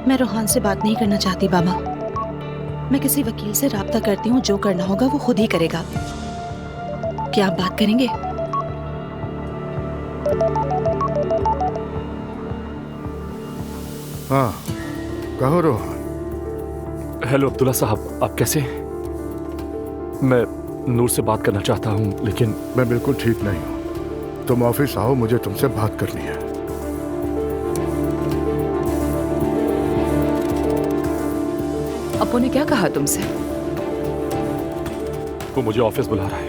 मैं रोहान से बात नहीं करना चाहती बाबा। मैं किसी वकील से राब्ता करती हूँ, जो करना होगा वो खुद ही करेगा। क्या आप बात करेंगे? हाँ, कहो रोहन। हेलो अब्दुल्ला साहब, आप कैसे हैं? मैं नूर से बात करना चाहता हूँ, लेकिन मैं बिल्कुल ठीक नहीं हूँ। तुम ऑफिस आओ, मुझे तुमसे बात करनी है। अपू ने क्या कहा तुमसे? वो मुझे ऑफिस बुला रहा है।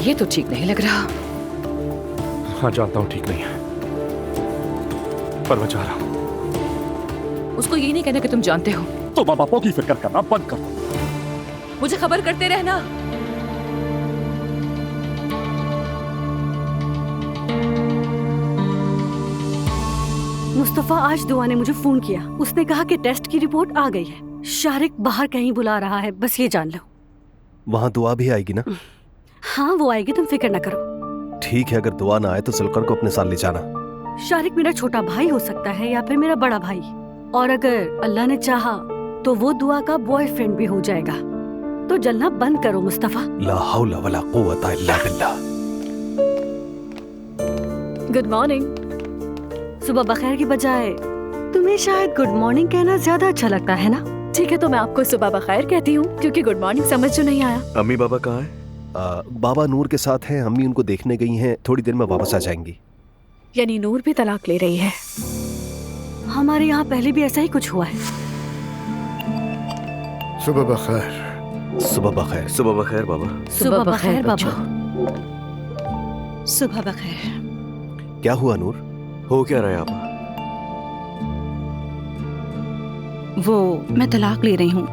ये तो ठीक नहीं लग रहा। हाँ जानता हूँ ठीक नहीं है, पर मैं जा रहा हूँ। उसको ये नहीं कहना कि तुम जानते हो। तो माँ बापों की फिक्र करना बंद कर दो। मुझे खबर करते रहना। मुस्तफा, आज दुआ ने मुझे फोन किया। उसने कहा कि टेस्ट की रिपोर्ट आ गई है। शारिक बाहर कहीं बुला रहा है, बस ये जान लो। वहाँ दुआ भी आएगी ना? हाँ वो आएगी, तुम फिक्र न करो। ठीक है, अगर दुआ ना आए तो जुल्कर को अपने साथ ले जाना। शारिक मेरा छोटा भाई हो सकता है या फिर मेरा बड़ा भाई, और अगर अल्लाह ने चाहा तो वो दुआ का बॉयफ्रेंड भी हो जाएगा। तो जलना बंद करो मुस्तफा। ला हौला वला कुव्वता इल्ला बिल्लाह। Good morning. सुबह बखैर की बजाय तुम्हें शायद गुड मॉर्निंग कहना ज्यादा अच्छा लगता है ना? ठीक है, तो मैं आपको सुबह बखैर कहती हूँ, क्योंकि गुड मॉर्निंग समझ जो नहीं आया। अम्मी बाबा कहाँ हैं? बाबा नूर के साथ हैं, अम्मी उनको देखने गई हैं, थोड़ी देर में वापस आ जाएंगी। यानी नूर भी तलाक ले रही है। हमारे यहाँ पहले भी ऐसा ही कुछ हुआ है। सुबह बखैर। सुबह बखैर। सुबह बखैर बाबा। सुबह बखैर बाबा। सुबह बखैर। क्या हुआ नूर? हो क्या रहा है आपा? वो मैं तलाक ले रही हूँ,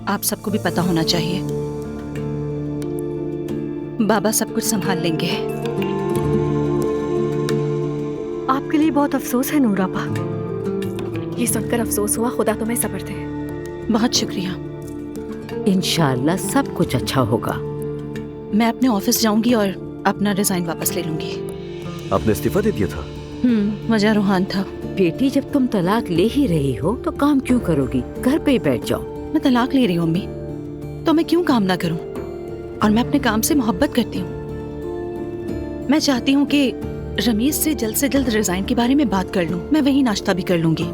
आप सबको भी पता होना चाहिए। बाबा सब कुछ संभाल लेंगे। आपके लिए बहुत अफसोस है नूर आपा। ये सुनकर अफसोस हुआ, खुदा तुम्हें सब्र दे। बहुत शुक्रिया। इंशाल्लाह सब कुछ अच्छा होगा। मैं अपने ऑफिस जाऊंगी और अपना रिजाइन वापस ले लूंगी। आपने इस्तीफा दे दिया था? वजह रोहान था। बेटी, जब तुम तलाक ले ही रही हो तो काम क्यों करोगी? घर पे ही बैठ जाओ। मैं तलाक ले रही हूँ अम्मी, तो मैं क्यों काम ना करूँ? और मैं अपने काम से मोहब्बत करती हूँ। मैं चाहती हूँ कि रमीज से जल्द रिजाइन के बारे में बात कर लूँ। मैं वही नाश्ता भी कर लूंगी।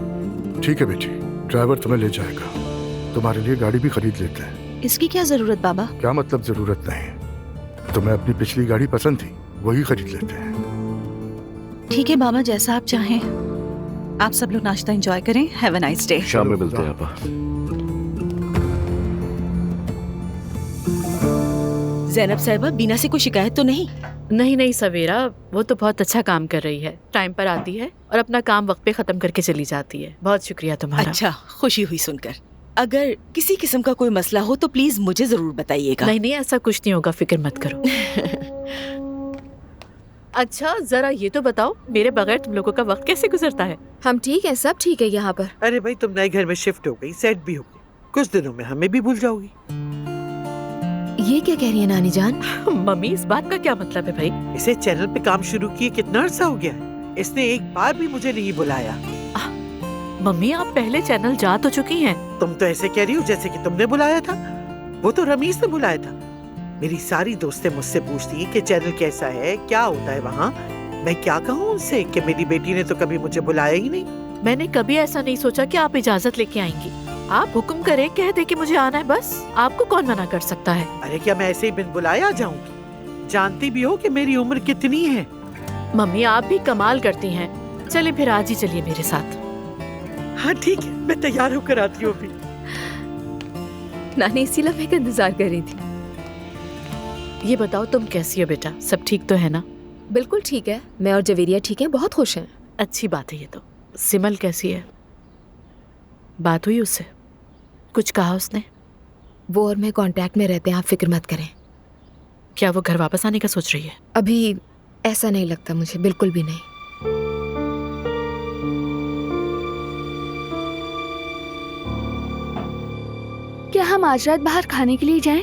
ठीक है बेटी, ड्राइवर तुम्हें ले जाएगा। तुम्हारे लिए गाड़ी भी खरीद लेते हैं। इसकी क्या जरूरत बाबा? क्या मतलब जरूरत नहीं? तुम्हें अपनी पिछली गाड़ी पसंद थी, वही खरीद लेते हैं। ठीक है बाबा, जैसा आप चाहें। आप सब लोग नाश्ता एंजॉय करें। Have a nice day. शाम में मिलते हैं आपा। ज़ैनब साहिबा, बीना से कोई शिकायत तो नहीं? नहीं सवेरा, वो तो बहुत अच्छा काम कर रही है। टाइम पर आती है और अपना काम वक्त पे खत्म करके चली जाती है। बहुत शुक्रिया तुम्हारा। अच्छा, खुशी हुई सुनकर। अगर किसी किस्म का कोई मसला हो तो प्लीज मुझे जरूर बताइएगा। नहीं, ऐसा कुछ नहीं होगा, फिक्र मत करो। अच्छा जरा ये तो बताओ, मेरे बगैर तुम लोगों का वक्त कैसे गुजरता है? हम ठीक है, सब ठीक है यहाँ पर। अरे भाई, तुम नए घर में शिफ्ट हो गई, सेट भी हो गई, कुछ दिनों में हमें भी भूल जाओगी। ये क्या कह रही है नानी जान? मम्मी, इस बात का क्या मतलब है भाई? इसे चैनल पे काम शुरू किए कितना अर्सा हो गया है, इसने एक बार भी मुझे नहीं बुलाया। मम्मी, आप पहले चैनल जा तो चुकी हैं। तुम तो ऐसे कह रही हो जैसे कि तुमने बुलाया था। वो तो रमीज ने बुलाया था। मेरी सारी दोस्तें मुझसे पूछती हैं कि चैनल कैसा है, क्या होता है वहाँ। मैं क्या कहूँ उनसे कि मेरी बेटी ने तो कभी मुझे बुलाया ही नहीं। मैंने कभी ऐसा नहीं सोचा कि आप इजाजत लेके आएंगी। आप हुक्म करें, कह दे कि मुझे आना है, बस। आपको कौन मना कर सकता है? अरे क्या मैं ऐसे ही बिन बुलाया जाऊंगी? जानती भी हो कि मेरी उम्र कितनी है। मम्मी, आप भी कमाल करती हैं। चलिए फिर आज ही चलिए मेरे साथ। हाँ ठीक है, मैं तैयार होकर आती हूँ अभी। नानी इसी लम्हे का इंतजार कर रही थी। ये बताओ, तुम कैसी हो बेटा? सब ठीक तो है ना? बिल्कुल ठीक है, मैं और जवेरिया ठीक हैं, बहुत खुश हैं। अच्छी बात है ये तो। सिमल कैसी है? बात हुई उससे? कुछ कहा उसने? वो और मैं कांटेक्ट में रहते हैं, आप फिक्र मत करें। क्या वो घर वापस आने का सोच रही है? अभी ऐसा नहीं लगता मुझे, बिल्कुल भी नहीं। क्या हम आज रात बाहर खाने के लिए जाएं?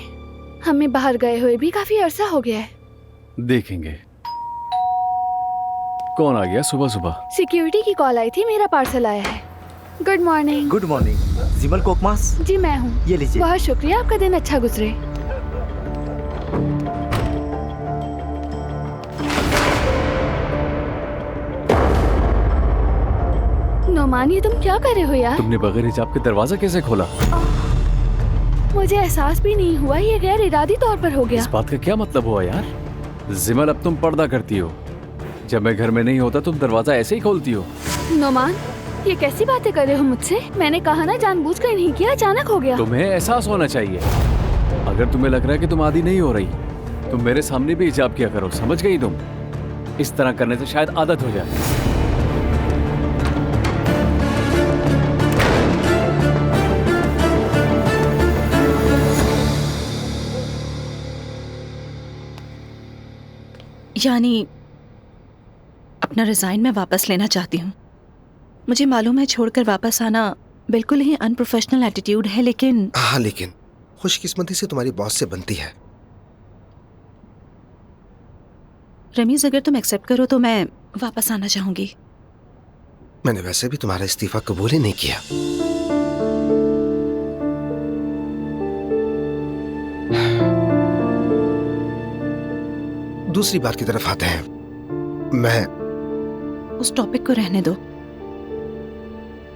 हमें बाहर गए हुए भी काफी अरसा हो गया है। देखेंगे। कौन आ गया सुबह सुबह? सिक्योरिटी की कॉल आई थी, मेरा पार्सल आया है। Good morning. Good morning. जिमल कोकमास? जी मैं हूँ। ये लीजिए। बहुत शुक्रिया, आपका दिन अच्छा गुजरे। नोमान, ये तुम क्या कर रहे हो यार? तुमने बगैर हिजाब के दरवाजा कैसे खोला? मुझे एहसास भी नहीं हुआ, ये गैर इरादी तौर पर हो गया। इस बात का क्या मतलब हुआ यार? जिमल, अब तुम पर्दा करती हो। जब मैं घर में नहीं होता तुम दरवाजा ऐसे ही खोलती हो। नोमान, ये कैसी बातें कर रहे हो मुझसे? मैंने कहा ना, जानबूझकर नहीं किया, अचानक हो गया। तुम्हें एहसास होना चाहिए। अगर तुम्हें लग रहा है कि तुम आदी नहीं हो रही, तुम मेरे सामने भी हिजाब किया करो, समझ गई तुम? इस तरह करने से शायद आदत हो जाए। यानी अपना रिजाइन मैं वापस लेना चाहती हूँ। मुझे मालूम है छोड़कर वापस आना बिल्कुल ही अनप्रोफेशनल एटीट्यूड है, लेकिन हाँ, लेकिन खुशकिस्मती से तुम्हारी बॉस से बनती है। रमीज, अगर तुम एक्सेप्ट करो तो मैं वापस आना चाहूंगी। मैंने वैसे भी तुम्हारा इस्तीफा कबूल ही नहीं किया। दूसरी बात की तरफ आते हैं। मैं उस टॉपिक को रहने दो।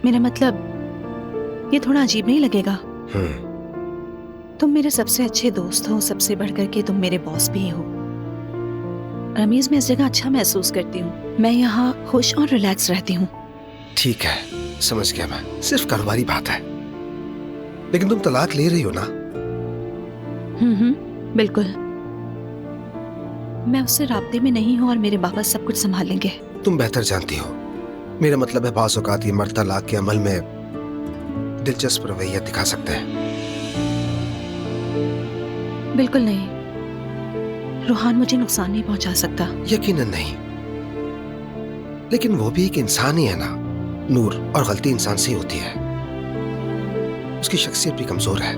मेरा मतलब ये थोड़ा अजीब नहीं लगेगा? तुम मेरे सबसे अच्छे दोस्त हो, सबसे बढ़कर के तुम मेरे बॉस भी हो। रमीज, मैं इस जगह अच्छा महसूस करती हूँ। मैं यहाँ खुश और रिलैक्स रहती हूँ। ठीक है, समझ गया मैं। सिर्फ कारोबारी बात है। लेकिन तुम तलाक ले रही हो ना? बिल्कुल। मैं उससे राब्ते में नहीं हूँ और मेरे बाबा सब कुछ संभालेंगे। तुम बेहतर जानती हो। मेरा मतलब है, बाज़ औक़ात ये मर्द तलाक के अमल में दिलचस्प रवैया दिखा सकते हैं। बिल्कुल नहीं। रूहान मुझे नुकसान नहीं पहुंचा सकता। यकीनन नहीं, लेकिन वो भी एक इंसान ही है ना नूर, और गलती इंसान से ही होती है। उसकी शख्सियत भी कमजोर है।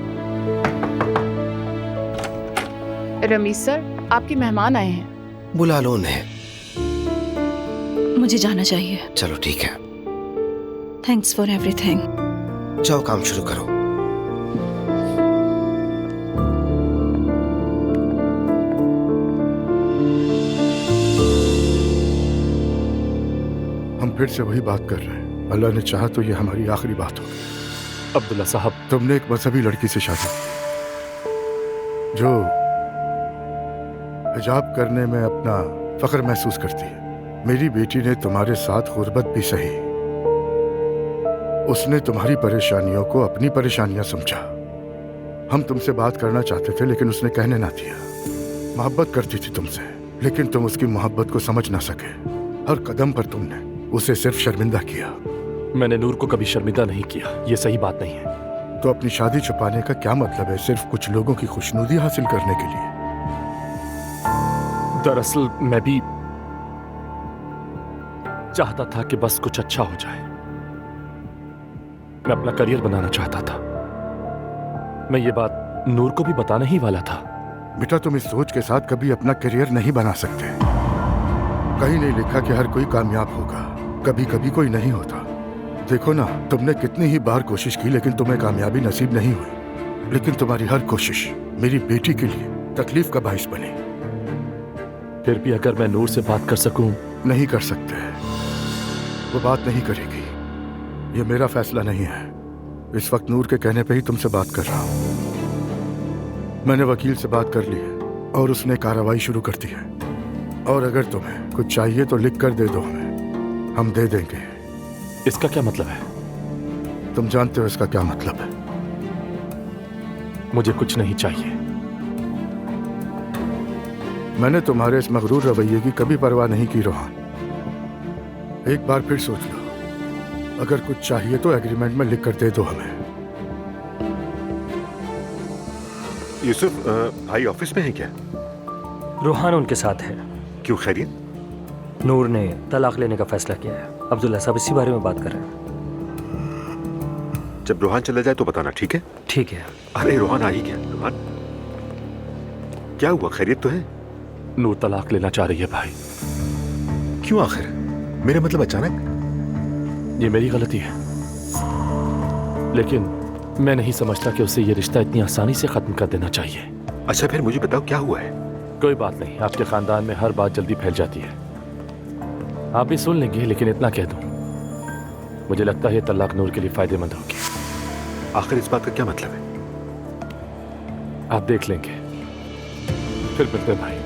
रमीज सर, आपके मेहमान आए हैं। बुला लो उन्हें। मुझे जाना चाहिए। चलो ठीक है। Thanks for everything. जाओ, काम शुरू करो। हम फिर से वही बात कर रहे हैं। अल्लाह ने चाहा तो ये हमारी आखिरी बात होगी। अब्दुल्ला साहब, तुमने एक मजहबी लड़की से शादी की जो हिजाब करने में अपना फख्र महसूस करती है। मेरी बेटी ने तुम्हारे साथ गुर्बत भी सही। उसने तुम्हारी परेशानियों को अपनी परेशानियां समझा। हम तुमसे बात करना चाहते थे लेकिन उसने कहने ना दिया। मोहब्बत करती थी तुमसे, लेकिन तुम उसकी मोहब्बत को समझ ना सके। हर कदम पर तुमने उसे सिर्फ शर्मिंदा किया। मैंने नूर को कभी शर्मिंदा नहीं किया, ये सही बात नहीं है। तो अपनी शादी छुपाने का क्या मतलब है? सिर्फ कुछ लोगों की खुशनुदी हासिल करने के लिए? दरअसल मैं भी चाहता था कि बस कुछ अच्छा हो जाए। मैं अपना करियर बनाना चाहता था। मैं ये बात नूर को भी बताने ही वाला था। बेटा, तुम इस सोच के साथ कभी अपना करियर नहीं बना सकते। कहीं नहीं लिखा कि हर कोई कामयाब होगा। कभी कभी कोई नहीं होता। देखो ना, तुमने कितनी ही बार कोशिश की लेकिन तुम्हें कामयाबी नसीब नहीं हुई। लेकिन तुम्हारी हर कोशिश मेरी बेटी के लिए तकलीफ का बाइस बनी। फिर भी अगर मैं नूर से बात कर सकूं। नहीं कर सकते। वो बात नहीं करेगी। ये मेरा फैसला नहीं है। इस वक्त नूर के कहने पे ही तुमसे बात कर रहा हूं। मैंने वकील से बात कर ली है और उसने कार्रवाई शुरू कर दी है। और अगर तुम्हें कुछ चाहिए तो लिख कर दे दो हमें, हम दे देंगे। इसका क्या मतलब है? तुम जानते हो इसका क्या मतलब है। मुझे कुछ नहीं चाहिए। मैंने तुम्हारे इस मगरूर रवैये की कभी परवाह नहीं की रोहान। एक बार फिर सोच लो। अगर कुछ चाहिए तो एग्रीमेंट में लिख कर दे दो हमें। यूसुफ, भाई ऑफिस में है क्या? रूहान उनके साथ है। क्यों, खैरियत? नूर ने तलाक लेने का फैसला किया है। अब्दुल्ला साहब इसी बारे में बात कर रहे हैं। जब रूहान चला जाए तो बताना, ठीक है? ठीक है। अरे रूहान आई क्या? रूहान, क्या हुआ? खैरियत तो है? नूर तलाक लेना चाह रही है भाई। क्यों आखिर? मेरा मतलब अचानक? ये मेरी गलती है, लेकिन मैं नहीं समझता कि उसे ये रिश्ता इतनी आसानी से खत्म कर देना चाहिए। अच्छा फिर मुझे बताओ क्या हुआ है? कोई बात नहीं, आपके खानदान में हर बात जल्दी फैल जाती है। आप भी सुन लेंगे, लेकिन इतना कह दूं, मुझे लगता है ये तलाक नूर के लिए फायदेमंद होगी। आखिर इस बात का क्या मतलब है? आप देख लेंगे। फिर मिलते हैं भाई।